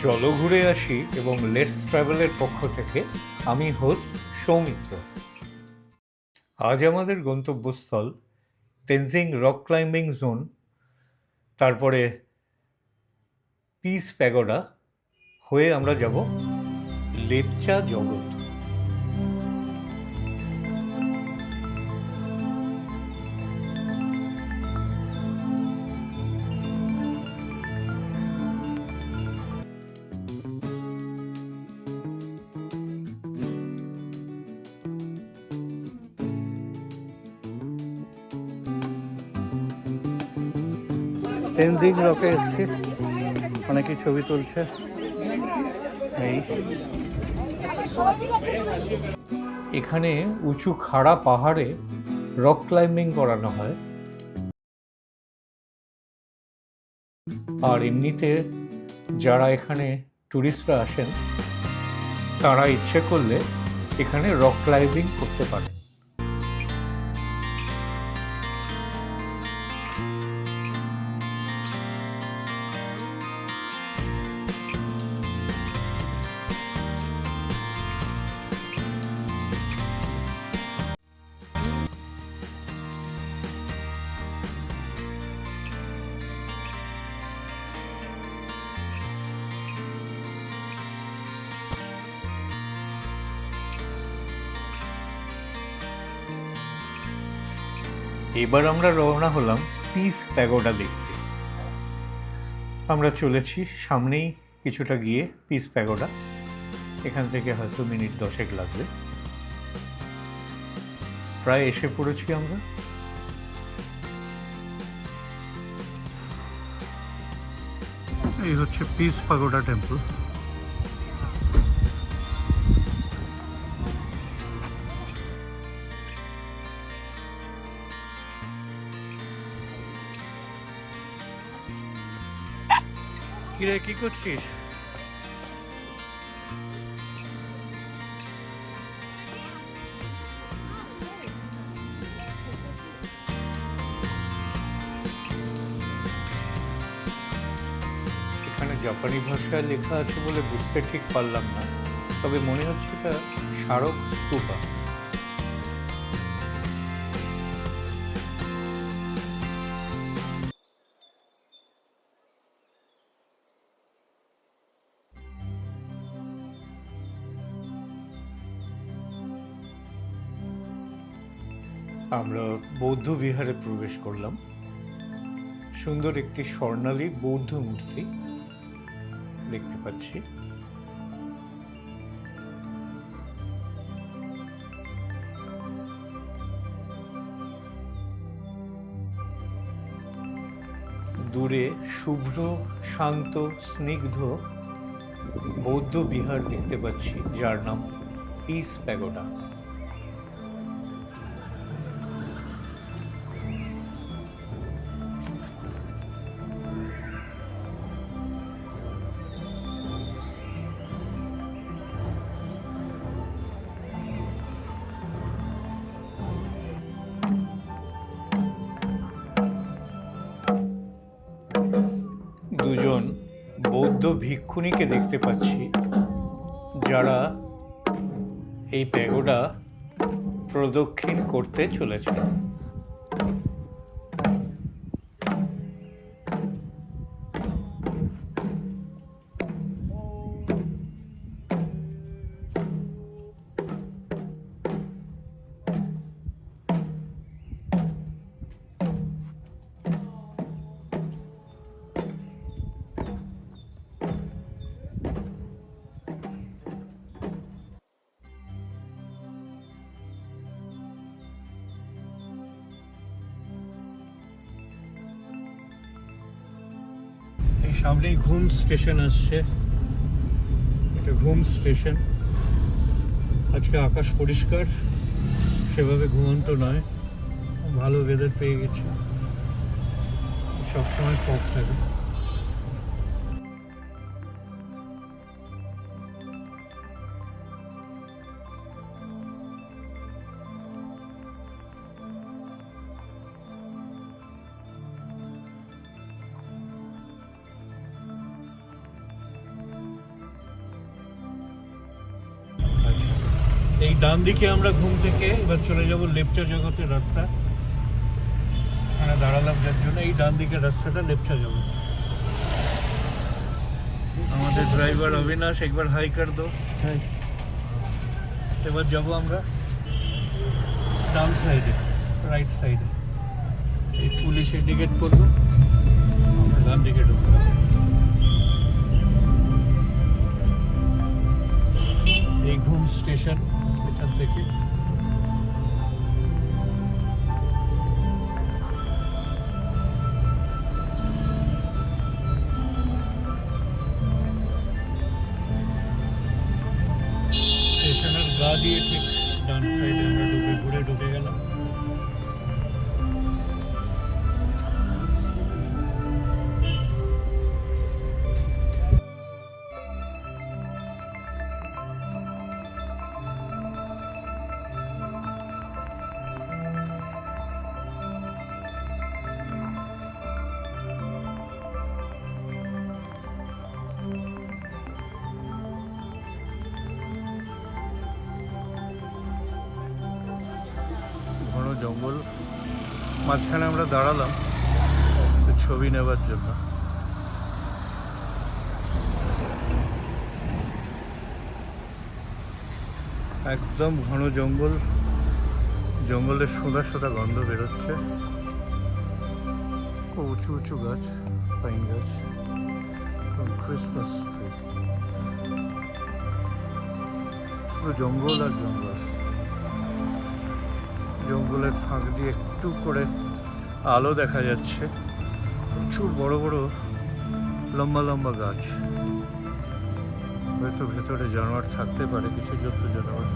চলো ঘুরে আসি এবং লেটস ট্রাভেলের পক্ষ থেকে আমি হোস্ট সৌমিত্র। আজ আমাদের গন্তব্যস্থল তেনজিং রক ক্লাইম্বিং জোন, তারপরে পিস প্যাগোডা হয়ে আমরা যাব লেপচা জগৎ। তেনজিং রকে এসছি, অনেকে ছবি তুলছে। এই এখানে উঁচু খাড়া পাহাড়ে রক ক্লাইম্বিং করানো হয়, আর এমনিতে যারা এখানে ট্যুরিস্টরা আসেন তারা ইচ্ছে করলে এখানে রক ক্লাইম্বিং করতে পারেন। এবার আমরা রওনা হলাম পিস প্যাগোডা দেখতে। আমরা চলেছি, সামনেই কিছুটা গিয়ে পিস প্যাগোডা, এখান থেকে হয়তো মিনিট 10 লাগবে। প্রায় এসে পড়েছি আমরা। এই হচ্ছে পিস প্যাগোডা টেম্পল। কিরে, কি করছিস? এখানে জাপানি ভাষায় লেখা আছে বলে বুঝতে ঠিক পারলাম না, তবে মনে হচ্ছে এটা স্মারক স্তূপা। আমরা বৌদ্ধ বিহারে প্রবেশ করলাম। সুন্দর একটি স্বর্ণালী বৌদ্ধ মূর্তি দেখতে পাচ্ছি। দূরে শুভ্র, শান্ত, স্নিগ্ধ বৌদ্ধ বিহার দেখতে পাচ্ছি, যার নাম পিস প্যাগোডা। দুজন বৌদ্ধ ভিক্ষুণীকে দেখতে পাচ্ছি, যারা এই প্যাগোডা প্রদক্ষিণ করতে চলেছে। এই সামনেই ঘুম স্টেশন আসছে, এটা ঘুম স্টেশন। আজকে আকাশ পরিষ্কার, সেভাবে ঘুমন্ত নয়, ভালো ওয়েদার পেয়ে গেছি। সবসময় ফগ থাকে। এই ডান দিকে আমরা ঘুম থেকে এবার চলে যাব লেপচা জগতের রাস্তা। এখানে দাঁড়ালাম যার জন্য, এই ডান দিকের রাস্তাটা লেপচা জগৎ। আমাদের ড্রাইভার অবিনাশ, একবার হাই কর দো। এবার যাবো আমরা ডান সাইডে, রাইট সাইডে। এই পুলিশ ইন্ডিকেট করলো, আমরা ডান দিকে ঢুকলাম। এই ঘুম স্টেশন, এখান থেকে স্টেশনের গা দিয়ে ঠিক ডান সাইডে আমরা ঘুরে ঢুকে গেলাম। ঘন জঙ্গল, মাঝখানে আমরা দাঁড়ালাম ছবি নেবার জন্য। একদম ঘন জঙ্গল, জঙ্গলের সোদা সোদা গন্ধ বেরোচ্ছে। খুব উঁচু উঁচু গাছ, পাইন গাছ, ক্রিসমাস ট্রি। পুরো জঙ্গল আর জঙ্গল। জঙ্গলের ফাঁক দিয়ে একটু করে আলো দেখা যাচ্ছে। প্রচুর বড় বড় লম্বা লম্বা গাছ। হয়তো ভেতরে জানোয়ার থাকতে পারে, কিছু জন্তু জানোয়ার।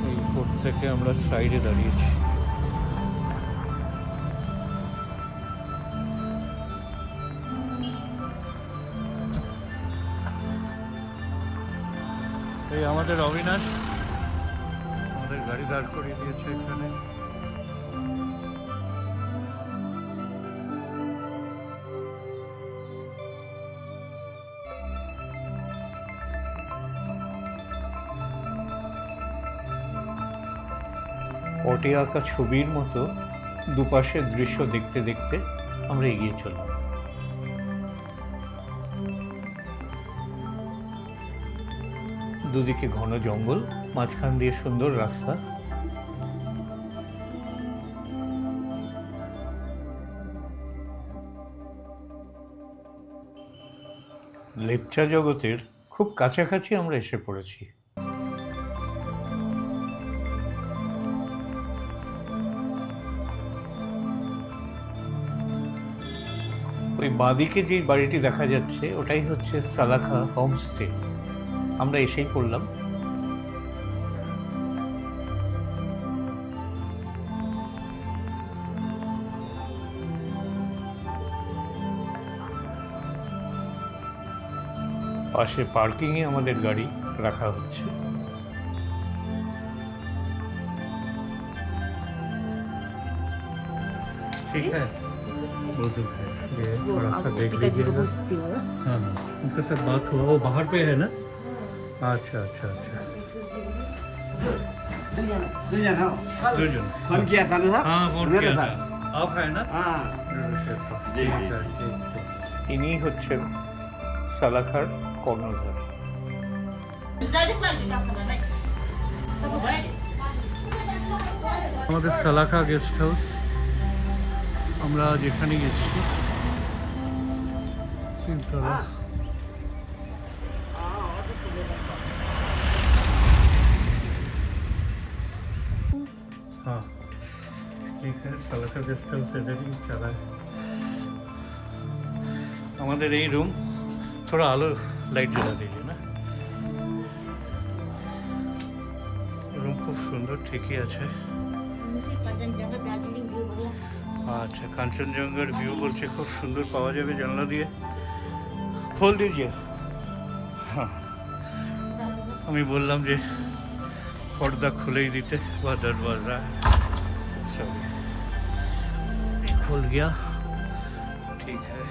এই কোর্ট থেকে আমরা সাইডে দাঁড়িয়েছি। এই আমাদের অবিনাশ আমাদের গাড়ি দাঁড় করিয়ে দিয়েছে এখানে। পটে আঁকা ছবির মতো দুপাশের দৃশ্য দেখতে দেখতে আমরা এগিয়ে চললাম। দুদিকে ঘন জঙ্গল, মাঝখান দিয়ে সুন্দর রাস্তা। লেপচা জগতের খুব কাছাকাছি আমরা এসে পড়েছি। ওই বাঁদিকে যে বাড়িটি দেখা যাচ্ছে ওটাই হচ্ছে সালাখা হোমস্টে। আমরা এসেই পড়লাম। পাশে পার্কিংয়ে আমাদের গাড়ি রাখা হচ্ছে। ठीक है, बुजुर्ग है, ये थोड़ा सा देख लीजिएगा। हाँ, उनके साथ बात हुआ, वो बाहर पे है ना? अच्छा अच्छा अच्छा, दो जन फोन किया था ना? हाँ फोन किया था। आप है ना? हाँ जी जी। इन्हीं হচ্ছেন সালাখার কর্ণধার। আমাদের সালাখা গেস্ট হাউস, আমরা যেখানে গেছি তিনতলা। हाँ ठीक है, সালাখা গেস্ট হাউস এটাই চালায়। আমাদের এই রুম, थोड़ा आलो लाइट जला दीजिए ना। रूम खूब सुंदर, ठीक ही আছে। আচ্ছা, কাঞ্চনজঙ্ঘার ভিউ বলছে খুব সুন্দর পাওয়া যাবে জানলা দিয়ে। খোল দিজিয়ে। হ্যাঁ, আমি বললাম যে পর্দা খুলেই দিতে, বা দরওয়াজা সরি खुल गया, ठीक है।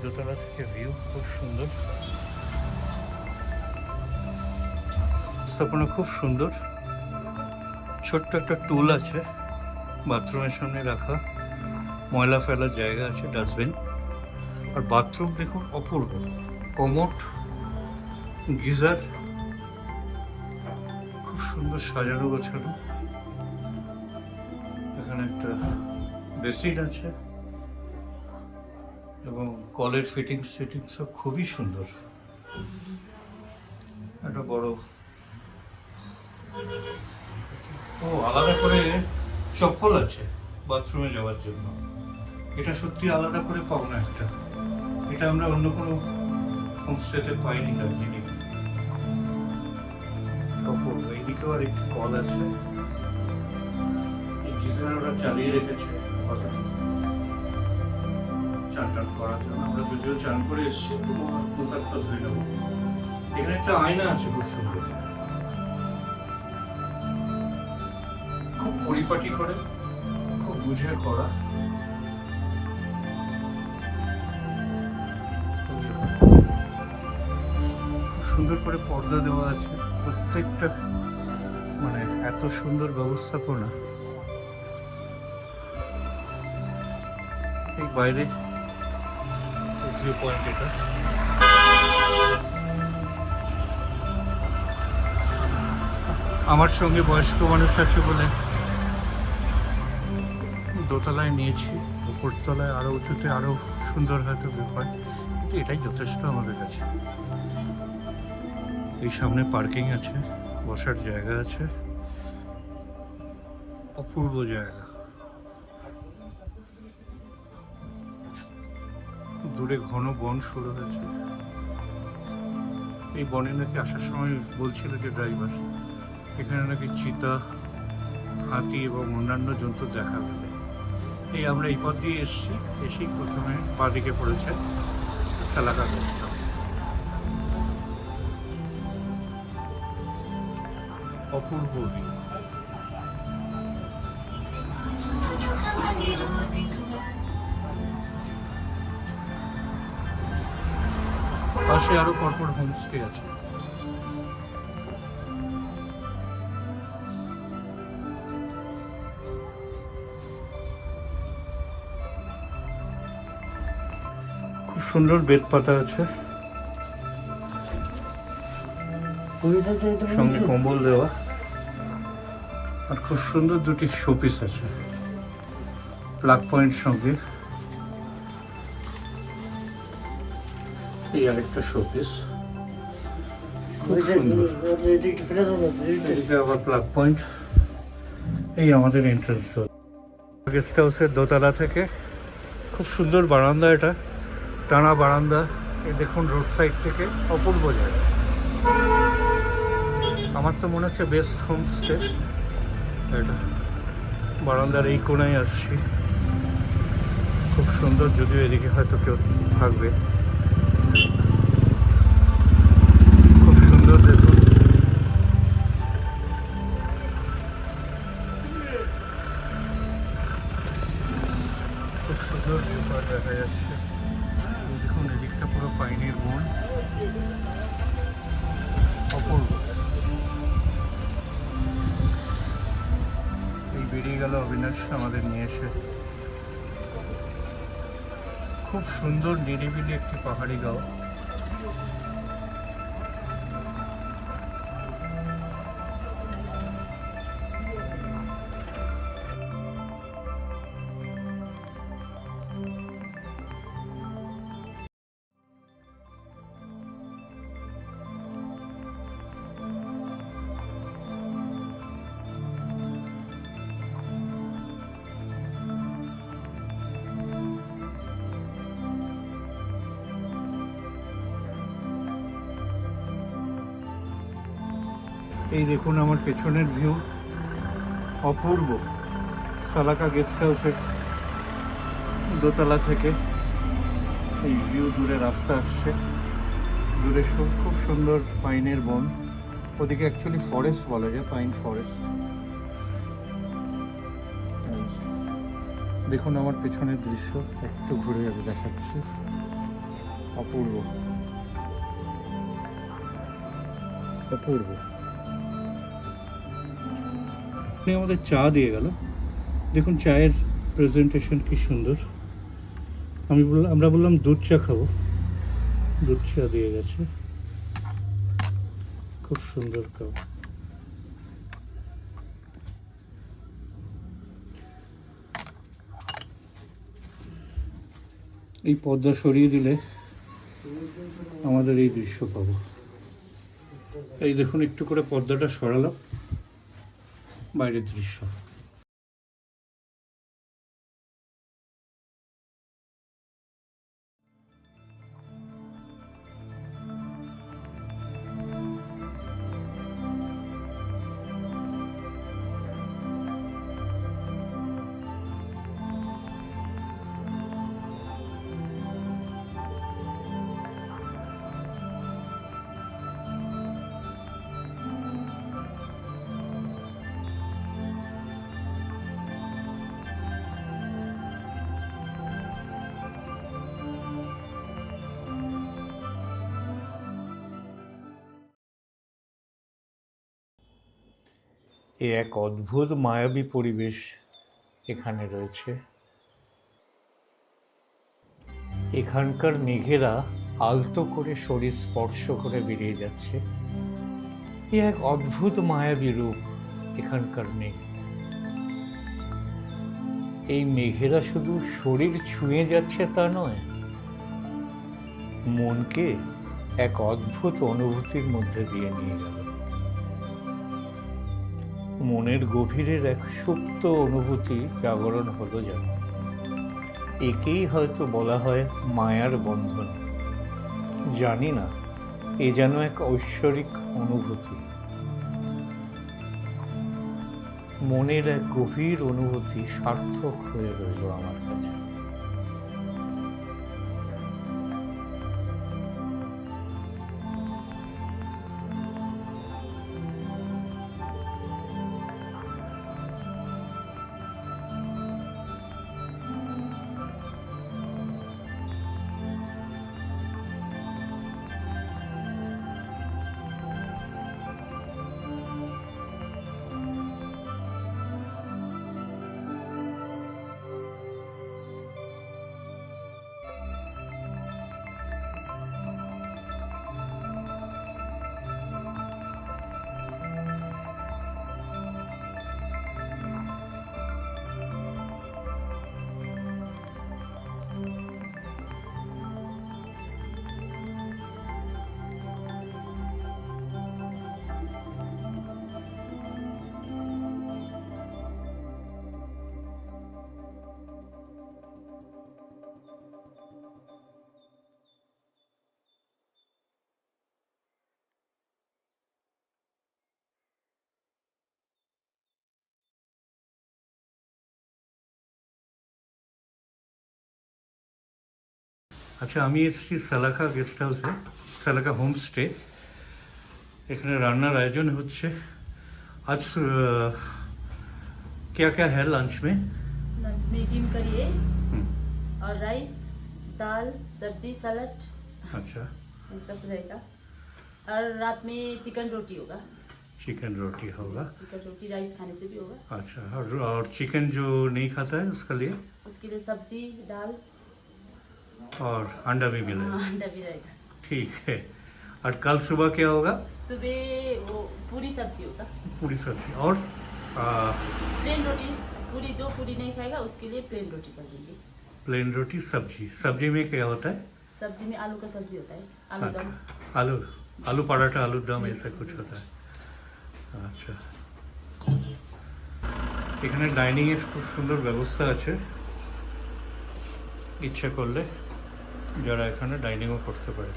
দোতলা থেকে ভিউ খুব সুন্দর, স্থাপনা খুব সুন্দর। ছোট্ট একটা টুল আছে বাথরুমের সামনে রাখা, ময়লা ফেলার জায়গা আছে, ডাস্টবিন। আর বাথরুম দেখুন অপূর্ব, কমোড, গিজার, খুব সুন্দর সাজানো গোছানো। এখানে একটা বেসিন আছে এবং কলের ফিটিংস সব খুবই সুন্দর। একটা বড় আলাদা করে চপ্পল আছে বাথরুমে যাওয়ার জন্য, এটা সত্যি আলাদা করে পাবো না একটা, এটা আমরা অন্য কোনো হোমস্টেতে পাইনি দার্জিলিং। অপূর্ব। এইদিকেও আর একটি কল আছে, গিজার ওরা চালিয়ে রেখেছে চান টান করার জন্য। আমরা যদিও চান করে এসেছি, মুখ হাত পা ধুয়ে নেবো। এখানে একটা আয়না আছে খুব সুন্দর, খুব পরিপাটি করে, খুব বুঝে করা। সুন্দর করে পর্দা দেওয়া আছে, প্রত্যেকটা মানে এত সুন্দর ব্যবস্থাপনা। এই বাইরে ভিউ পয়েন্ট এটা। আমার সঙ্গে বয়স্ক মানুষ আছে বলে দোতলায় নিয়েছি, উপরতলায় আরো উঁচুতে আরো সুন্দর হয়তো ভিউ পয়েন্ট, কিন্তু এটাই যথেষ্ট আমাদের কাছে। এই সামনে পার্কিং আছে, বসার জায়গা আছে, অপূর্ব জায়গা। দূরে ঘন বন শুরু হয়েছে। এই বনে নাকি আসার সময় বলছিল যে ড্রাইভার, এখানে নাকি চিতা, হাতি এবং অন্যান্য জন্তু দেখা গেলে। এই আমরা এই পথ দিয়ে এসেছি, এসেই প্রথমে বাঁদিকে পড়েছে সালাকা গেস্ট হাউস। অপূর্ব ভিউ। পাশে আরো পরপর হোমস্টে আছে। খুব সুন্দর বেড পাতা আছে, সঙ্গে কম্বল দেওয়া, আর খুব সুন্দর দুটি শোপিস আছে প্লাগ পয়েন্ট সঙ্গে। এই আরেকটা শোপিস, খুব সুন্দর। এদিকে আবার প্লাগ পয়েন্ট। এই আমাদের এন্ট্রান্স গেস্ট হাউসের দোতলা থেকে খুব সুন্দর বারান্দা, এটা টানা বারান্দা। এই দেখুন রোড সাইড থেকে অপূর্ব জায়গা। আমার তো মনে হচ্ছে বেস্ট হোমস্টে এটা। বারান্দার এই কোণায় আসছি, খুব সুন্দর। যদিও এদিকে হয়তো কেউ থাকবে, খুব সুন্দর। দেখুন খুব সুন্দর ভিউ পয়েন্ট দেখা যাচ্ছে। দেখুন এদিকটা পুরো পাইনের বন, অপূর্ব। এই বেরিয়ে গেল অবিনাশ আমাদের নিয়ে এসে। খুব সুন্দর নিরিবিলি একটি পাহাড়ি গাঁও। এই দেখুন আমার পেছনের ভিউ, অপূর্ব। সালাকা গেস্ট হাউসের দোতলা থেকে এই ভিউ, দূরে রাস্তা আসছে, দূরে খুব সুন্দর পাইনের বন। ওদিকে অ্যাকচুয়ালি ফরেস্ট বলা যায়, পাইন ফরেস্ট। দেখুন আমার পেছনের দৃশ্য, একটু ঘুরে যাবে দেখাচ্ছি। অপূর্ব অপূর্ব। আমাদের চা দিয়ে গেল, দেখুন চায়ের প্রেজেন্টেশন কি সুন্দর। আমরা বললাম দুধ চা খাবো, দুধ চা দিয়ে গেছে, খুব সুন্দর কাপ। এই পর্দা সরিয়ে দিলে আমাদের এই দৃশ্য পাবো। এই দেখুন একটু করে পর্দাটা সরালাম, বাইরের দৃশ্য। এ এক অদ্ভুত মায়াবী পরিবেশ এখানে রয়েছে। এখানকার মেঘেরা আলতো করে শরীর স্পর্শ করে বেরিয়ে যাচ্ছে। এ এক অদ্ভুত মায়াবী রূপ এখানকার মেঘ। এই মেঘেরা শুধু শরীর ছুঁয়ে যাচ্ছে তা নয়, মনকে এক অদ্ভুত অনুভূতির মধ্যে দিয়ে নিয়ে গেল। মনের গভীরের এক সুপ্ত অনুভূতি জাগরণ হলো যেন। একেই হয়তো বলা হয় মায়ার বন্ধন। জানি না, এ যেন এক ঐশ্বরিক অনুভূতি, মনের এক গভীর অনুভূতি সার্থক হয়ে রইল আমার কাছে। আচ্ছা, আমি এসেছি সালাখা গেস্ট হাউসে, সালাখা হোমস্টে। এখানে রান্নার আয়োজন হচ্ছে। আজ क्या क्या है लंच में? लंच में डिम करी है और राइस, दाल, सब्जी, सलाद, अच्छा, ये सब रहेगा। और रात में चिकन रोटी होगा। चिकन रोटी होगा। चिकन रोटी राइस खाने से भी होगा। अच्छा, और चिकन जो नहीं खाता है उसके लिए? उसके लिए सब्जी, दाल और अंडा भी मिलेगा। अंडा भी रहेगा। ठीक है। और कल सुबह क्या होगा? सुबह वो पूरी सब्जी होगा। पूरी सब्जी और प्लेन रोटी। पूरी जो पूरी नहीं खाएगा उसके लिए प्लेन रोटी कर देंगे। प्लेन रोटी सब्जी। सब्जी में क्या होता है? सब्जी में आलू का सब्जी होता है, आलू दम। आलू पराठा, आलू दम, ऐसा कुछ होता है। আচ্ছা, এখানে ডাইনিং এর খুব সুন্দর ব্যবস্থা আছে। ইচ্ছা করলে যারা এখানে ডাইনিংও করতে পারে।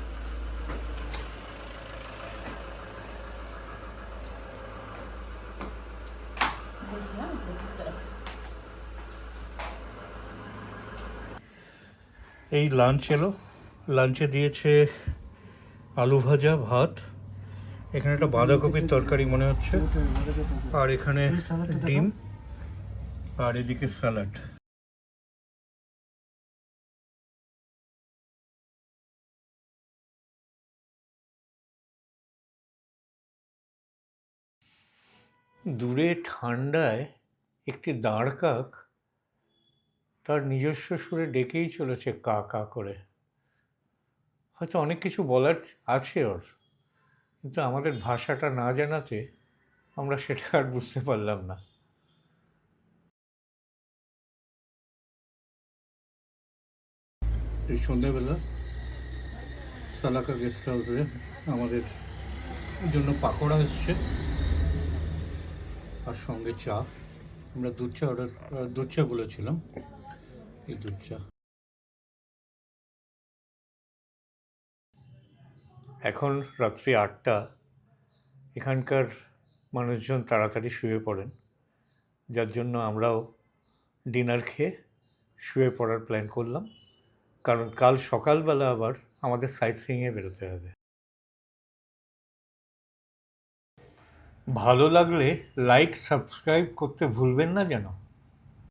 এই লাঞ্চ এলো। লাঞ্চে দিয়েছে আলু ভাজা, ভাত, এখানে একটা বাঁধাকপির তরকারি মনে হচ্ছে, আর এখানে ডিম, আর এদিকে স্যালাড। দূরে ঠান্ডায় একটি দাঁড় কাক তার নিজস্ব সুরে ডেকেই চলেছে কা কা করে। হয়তো অনেক কিছু বলার আছে ওর, কিন্তু আমাদের ভাষাটা না জানাতে আমরা সেটা আর বুঝতে পারলাম না। এই সন্ধ্যেবেলা সালাকা গেস্ট হাউসে আমাদের জন্য পাকোড়া এসছে আর সঙ্গে চা। আমরা দুধ চা বলেছিলাম, এই দুধ চা। এখন রাত্রি ৮টা। এখানকার মানুষজন তাড়াতাড়ি শুয়ে পড়েন, যার জন্য আমরাও ডিনার খেয়ে শুয়ে পড়ার প্ল্যান করলাম, কারণ কাল সকালবেলা আবার আমাদের সাইট সিইংয়ে বেরোতে হবে। ভালো লাগলে লাইক সাবস্ক্রাইব করতে ভুলবেন না যেন।